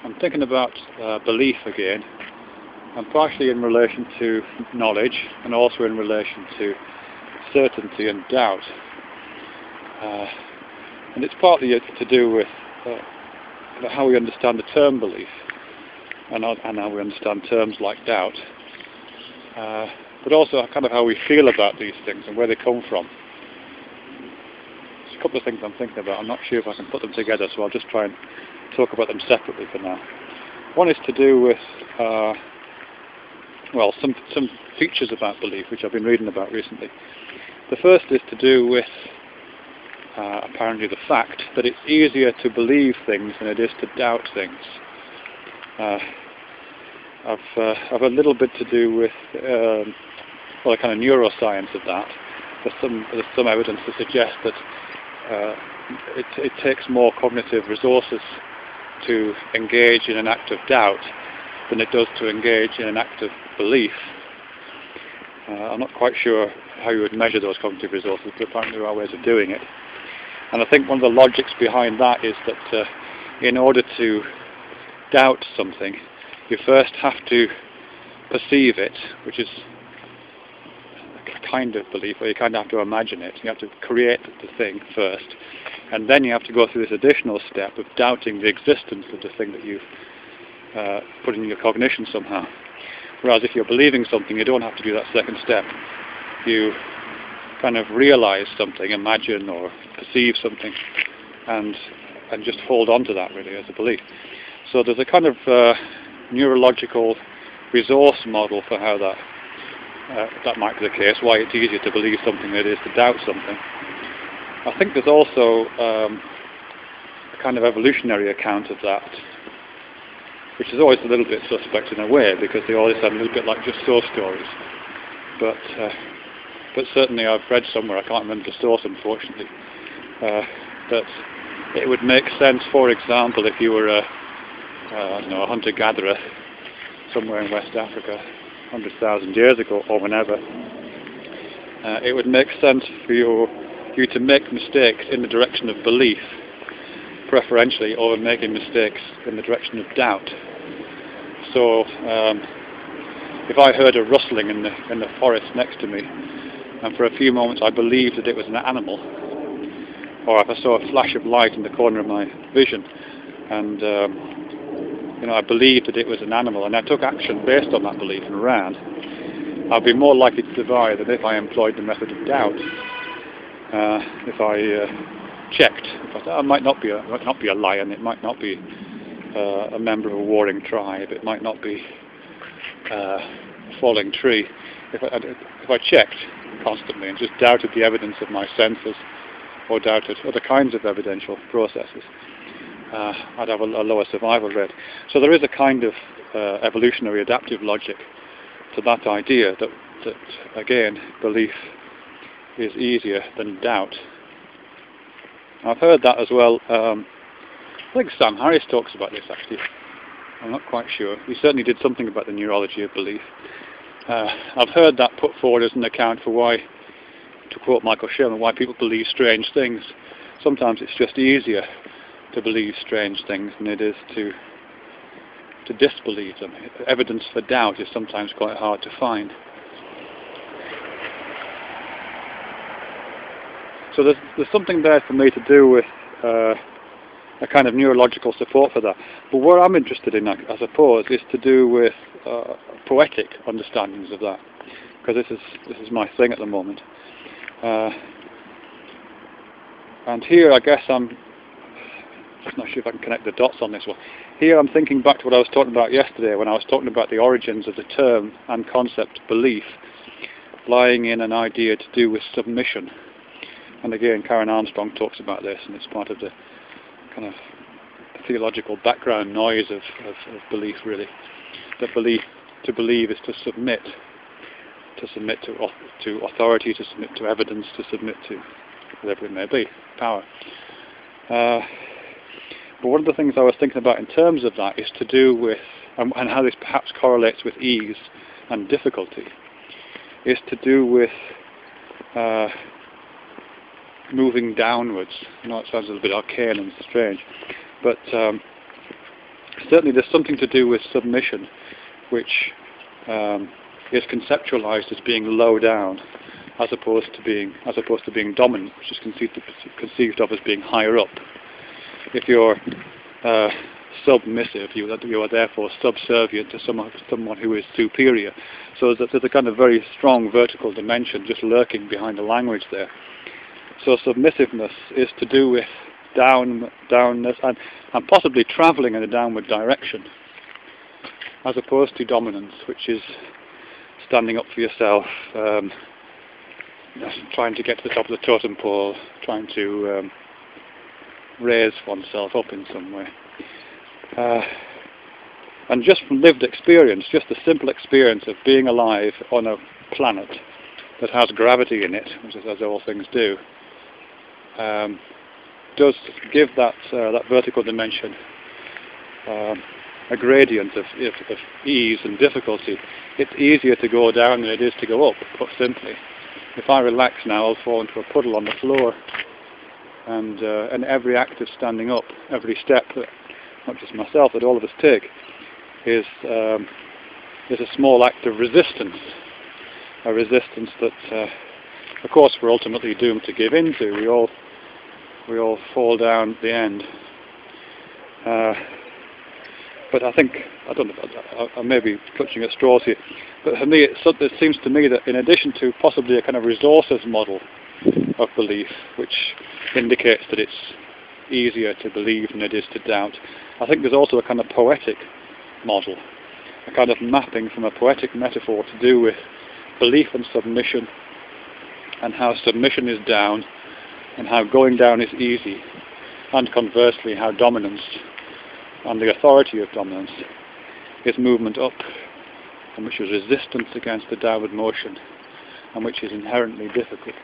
I'm thinking about belief again, and partially in relation to knowledge, and also in relation to certainty and doubt. And it's partly to do with how we understand the term belief, and how we understand terms like doubt, but also kind of how we feel about these things and where they come from. There's a couple of things I'm thinking about. I'm not sure if I can put them together, so I'll just try and talk about them separately for now. One is to do with well, some features about belief which I've been reading about recently. The first is to do with apparently the fact that it's easier to believe things than it is to doubt things. I've a little bit to do with well, the kind of neuroscience of that. There's some evidence to suggest that it takes more cognitive resources to engage in an act of doubt than it does to engage in an act of belief. I'm not quite sure how you would measure those cognitive resources, but apparently there are ways of doing it. And I think one of the logics behind that is that in order to doubt something, you first have to perceive it, which is a kind of belief, where you kind of have to imagine it. You have to create the thing first, and then you have to go through this additional step of doubting the existence of the thing that you've put in your cognition somehow. Whereas if you're believing something, you don't have to do that second step. You kind of realize something, imagine or perceive something, and just hold on to that really as a belief. So there's a kind of neurological resource model for how that might be the case, why it's easier to believe something than it is to doubt something. I think there's also a kind of evolutionary account of that, which is always a little bit suspect in a way, because they always sound a little bit like just so stories. But certainly I've read somewhere, I can't remember the source unfortunately, that it would make sense, for example, if you were I don't know, a hunter-gatherer somewhere in West Africa 100,000 years ago or whenever, it would make sense for you to make mistakes in the direction of belief, preferentially, over making mistakes in the direction of doubt. So if I heard a rustling in the forest next to me, and for a few moments I believed that it was an animal, or if I saw a flash of light in the corner of my vision, and I believed that it was an animal, and I took action based on that belief and ran, I'd be more likely to survive than if I employed the method of doubt. If I checked, if I thought, it might not be a lion, it might not be a member of a warring tribe, it might not be a falling tree. If I checked constantly and just doubted the evidence of my senses, or doubted other kinds of evidential processes, I'd have a lower survival rate. So there is a kind of evolutionary adaptive logic to that idea that again, belief is easier than doubt. I've heard that as well. I think Sam Harris talks about this actually. I'm not quite sure. He certainly did something about the neurology of belief. I've heard that put forward as an account for why, to quote Michael Sherman, why people believe strange things. Sometimes it's just easier to believe strange things than it is to disbelieve them. Evidence for doubt is sometimes quite hard to find. So there's something there for me to do with a kind of neurological support for that. But what I'm interested in, I suppose, is to do with poetic understandings of that, because this is my thing at the moment. And here, I guess I'm not sure if I can connect the dots on this one. Here I'm thinking back to what I was talking about yesterday, when I was talking about the origins of the term and concept belief, lying in an idea to do with submission. And again, Karen Armstrong talks about this, and it's part of the kind of theological background noise of belief, really. That to believe is to submit to authority, to submit to evidence, to submit to whatever it may be, power. But one of the things I was thinking about in terms of that is to do with, and how this perhaps correlates with ease and difficulty, is to do with moving downwards. I know it sounds a little bit arcane and strange, but certainly there's something to do with submission, which is conceptualized as being low down, as opposed to being dominant, which is conceived of as being higher up. If you're submissive, you are therefore subservient to someone who is superior. So there's a kind of very strong vertical dimension just lurking behind the language there. So submissiveness is to do with downness and possibly travelling in a downward direction, as opposed to dominance, which is standing up for yourself, trying to get to the top of the totem pole, trying to raise oneself up in some way. And just from lived experience, just the simple experience of being alive on a planet that has gravity in it, which is as all things do, does give that vertical dimension a gradient of ease and difficulty. It's easier to go down than it is to go up, put simply. If I relax now, I'll fall into a puddle on the floor, and every act of standing up, every step that not just myself, but all of us take, is a small act of resistance, a resistance that, of course, we're ultimately doomed to give in to. We all fall down at the end. But I think, I don't know, I may be clutching at straws here, but for me, it seems to me that in addition to possibly a kind of resources model of belief, which indicates that it's easier to believe than it is to doubt, I think there's also a kind of poetic model, a kind of mapping from a poetic metaphor to do with belief and submission, and how submission is down, and how going down is easy, and conversely how dominance and the authority of dominance is movement up, and which is resistance against the downward motion, and which is inherently difficult.